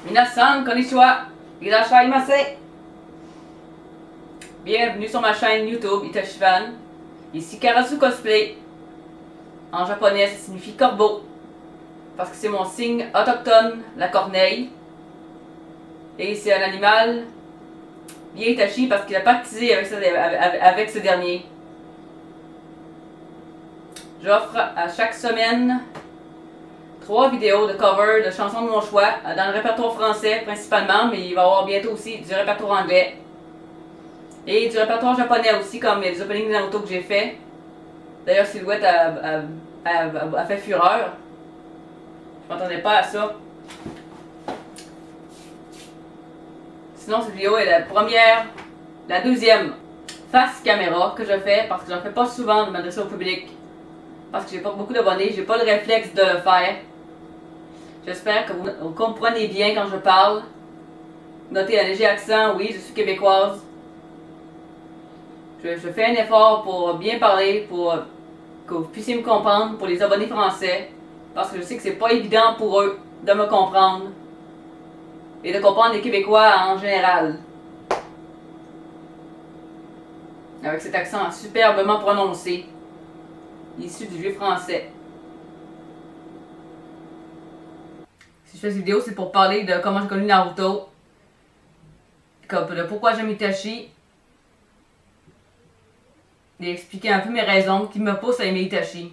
Minasan, konnichiwa, irashaimase. Bienvenue sur ma chaîne YouTube Itashivan. Ici Karasu Cosplay. En japonais, ça signifie corbeau. Parce que c'est mon signe autochtone, la corneille. Et c'est un animal bien Itachi parce qu'il a pactisé avec ce dernier. J'offre à chaque semaine 3 vidéos de cover de chansons de mon choix, dans le répertoire français principalement, mais il va y avoir bientôt aussi du répertoire anglais. Et du répertoire japonais aussi, comme les openings de Naruto que j'ai fait. D'ailleurs, Silhouette a fait fureur. Je m'attendais pas à ça. Sinon, cette vidéo est la deuxième face caméra que je fais, parce que j'en fais pas souvent de m'adresser au public. Parce que j'ai pas beaucoup d'abonnés, j'ai pas le réflexe de le faire. J'espère que vous comprenez bien quand je parle. Notez un léger accent, oui, je suis québécoise. Je fais un effort pour bien parler, pour que vous puissiez me comprendre, pour les abonnés français. Parce que je sais que c'est pas évident pour eux de me comprendre. Et de comprendre les Québécois en général. Avec cet accent superbement prononcé, issu du vieux français. Si je fais cette vidéo, c'est pour parler de comment j'ai connu Naruto, de pourquoi j'aime Itachi, et expliquer un peu mes raisons qui me poussent à aimer Itachi.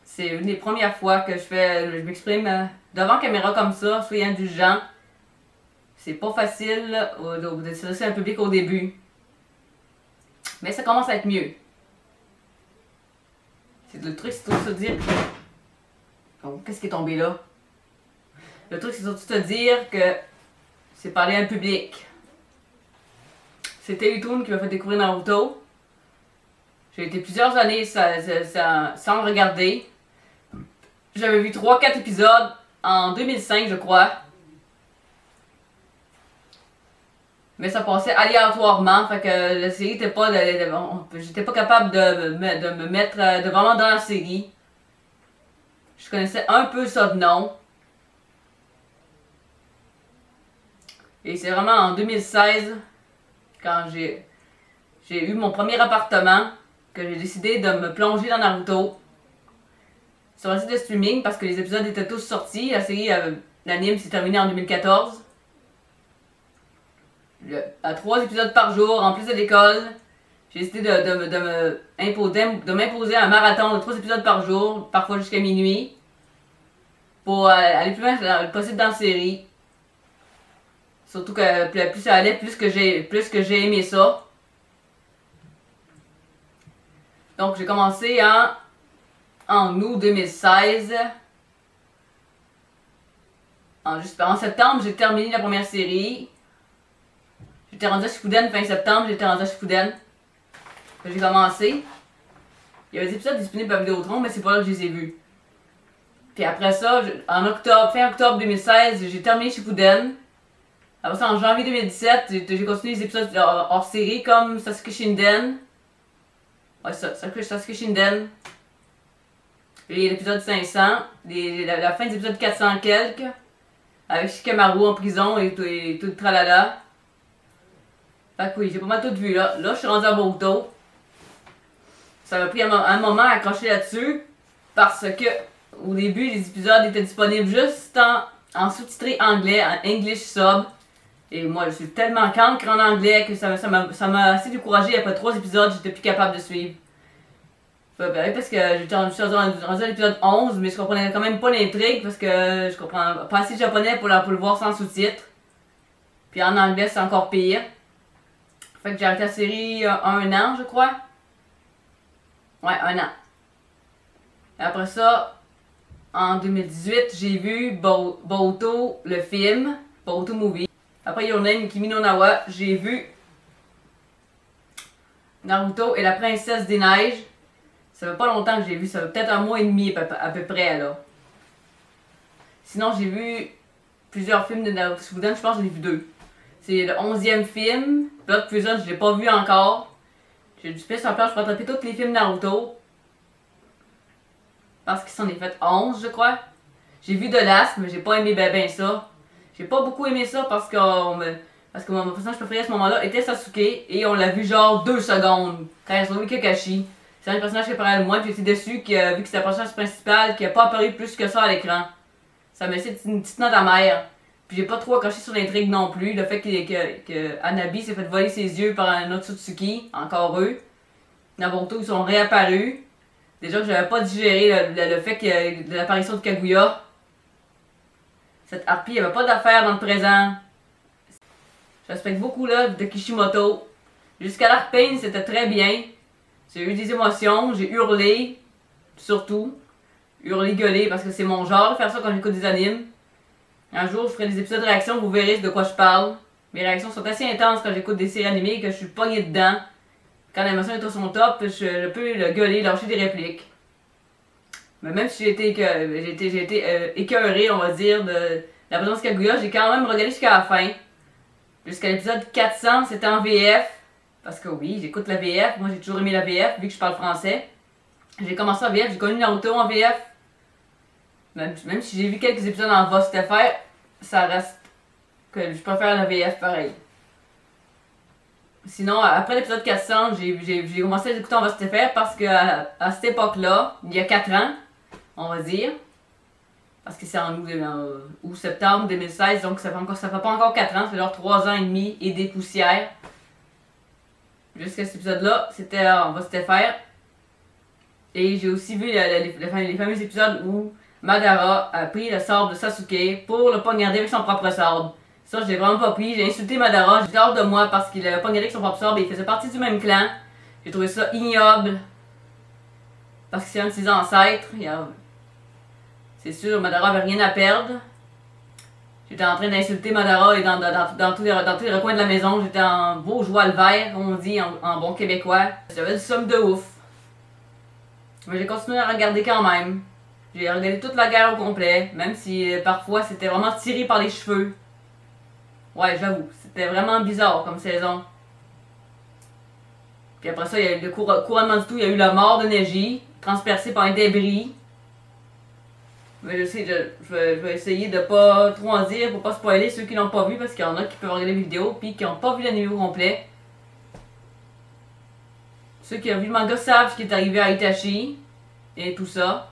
C'est une des premières fois que je m'exprime devant caméra comme ça, soyez indulgents. C'est pas facile de s'adresser à un public au début. Mais ça commence à être mieux. C'est le truc, c'est surtout se dire... Oh, qu'est-ce qui est tombé là? Le truc, c'est surtout se dire que c'est parler à un public. C'était Yutoon qui m'a fait découvrir Naruto. J'ai été plusieurs années sans le regarder. J'avais vu 3-4 épisodes en 2005, je crois. Mais ça passait aléatoirement, fait que la série était pas... J'étais pas capable de me mettre vraiment dans la série. Je connaissais un peu ça de nom. Et c'est vraiment en 2016, quand j'ai eu mon premier appartement, que j'ai décidé de me plonger dans Naruto. Sur un site de streaming, parce que les épisodes étaient tous sortis. La série, l'anime s'est terminé en 2014. À 3 épisodes par jour, en plus de l'école, j'ai décidé de m'imposer un marathon de 3 épisodes par jour, parfois jusqu'à minuit, pour aller plus loin possible dans la série. Surtout que plus ça allait, plus que j'ai aimé ça. Donc j'ai commencé en août 2016. En septembre, j'ai terminé la première série. J'étais rendue à Shippuden fin septembre, j'étais rendue à Shippuden. J'ai commencé. Il y avait des épisodes disponibles à Vidéotron, mais c'est pas là que je les ai vus. Puis après ça, fin octobre 2016, j'ai terminé Shippuden. Après ça, en janvier 2017, j'ai continué les épisodes hors série comme Sasuke Shinden. Ouais, Sasuke Shinden. Et l'épisode 500. La fin des épisodes 400 quelques. Avec Shikamaru en prison et tout le tralala. Fait que oui, j'ai pas mal tout vu là. Là, je suis rendue à Boruto. Ça m'a pris un moment à accrocher là-dessus. Parce que, au début, les épisodes étaient disponibles juste en sous-titré anglais, en English sub. Et moi, je suis tellement cancre en anglais que ça m'a assez découragé. Après 3 épisodes, j'étais plus capable de suivre. Parce que j'étais rendu à l'épisode 11, mais je comprenais quand même pas l'intrigue parce que je comprends pas assez de japonais pour le voir sans sous-titres. Puis en anglais, c'est encore pire. Fait que j'ai arrêté la série un an, je crois. Ouais, 1 an. Et après ça, en 2018, j'ai vu Boruto, le film, Boruto Movie. Après Your Name Kimi no Nawa, j'ai vu Naruto et la princesse des neiges. Ça fait pas longtemps que j'ai vu, ça fait peut-être 1 mois et demi à peu près là. Sinon, j'ai vu plusieurs films de Naruto Shippuden, je pense que j'en ai vu 2. C'est le 11e film. Blood Prison, je l'ai pas vu encore. J'ai du space en place pour rattraper tous les films Naruto. parce qu'il s'en est fait 11, je crois. J'ai vu The Last, mais j'ai pas aimé ben ça. J'ai pas beaucoup aimé ça parce que mon personnage préféré à ce moment-là était Sasuke et on l'a vu genre 2 secondes quand il a sauvé Kakashi. C'est un des personnages préférés de moi, puis j'étais déçu vu que c'était le personnage principal qui a pas apparu plus que ça à l'écran. Ça m'a laissé une petite note amère. Puis j'ai pas trop accroché sur l'intrigue non plus. Le fait que Hanabi s'est fait voler ses yeux par un Otsutsuki, encore eux. Naruto, ils sont réapparus. Déjà que j'avais pas digéré le fait que de l'apparition de Kaguya. Cette harpie avait pas d'affaires dans le présent. Je respecte beaucoup l'œuvre de Kishimoto. Jusqu'à l'Arc Pain, c'était très bien. J'ai eu des émotions, j'ai hurlé, surtout. Hurler, gueuler, parce que c'est mon genre de faire ça quand j'écoute des animes. Un jour, je ferai des épisodes de réaction, vous verrez de quoi je parle. Mes réactions sont assez intenses quand j'écoute des séries animées et que je suis pogné dedans. Quand l'émotion est au son top, je peux le gueuler, lâcher des répliques. Mais même si j'ai été écœuré, on va dire, de la présence de Kaguya, j'ai quand même regardé jusqu'à la fin. Jusqu'à l'épisode 400, c'était en VF. Parce que oui, j'écoute la VF. Moi, j'ai toujours aimé la VF, vu que je parle français. J'ai commencé en VF, j'ai connu Naruto en VF. Même si j'ai vu quelques épisodes en VOSTFR, ça reste que je préfère la VF pareil. Sinon, après l'épisode 400, j'ai commencé à écouter en VOSTFR parce que à cette époque-là, il y a 4 ans, on va dire, parce que c'est en août septembre 2016, donc ça fait pas encore 4 ans, ça fait genre 3 ans et demi et des poussières. Jusqu'à cet épisode-là, c'était en VOSTFR. Et j'ai aussi vu les fameux épisodes où Madara a pris le sabre de Sasuke pour le poignarder avec son propre sabre. Ça, je l'ai vraiment pas pris. J'ai insulté Madara. J'étais hors de moi parce qu'il avait poignardé avec son propre sabre et il faisait partie du même clan. J'ai trouvé ça ignoble. Parce que c'est un de ses ancêtres. C'est sûr, Madara avait rien à perdre. J'étais en train d'insulter Madara et dans tous les recoins de la maison. J'étais en beau joie le vert, comme on dit en bon québécois. J'avais du somme de ouf. Mais j'ai continué à regarder quand même. J'ai regardé toute la guerre au complet, même si parfois c'était vraiment tiré par les cheveux. Ouais, j'avoue, c'était vraiment bizarre comme saison. Puis après ça, il y a eu le couronnement du tout, il y a eu la mort de Neji, transpercée par un débris. Mais je vais essayer de pas trop en dire pour pas spoiler ceux qui l'ont pas vu, parce qu'il y en a qui peuvent regarder les vidéos puis qui n'ont pas vu l'anime au complet. Ceux qui ont vu le manga savent ce qui est arrivé à Itachi et tout ça.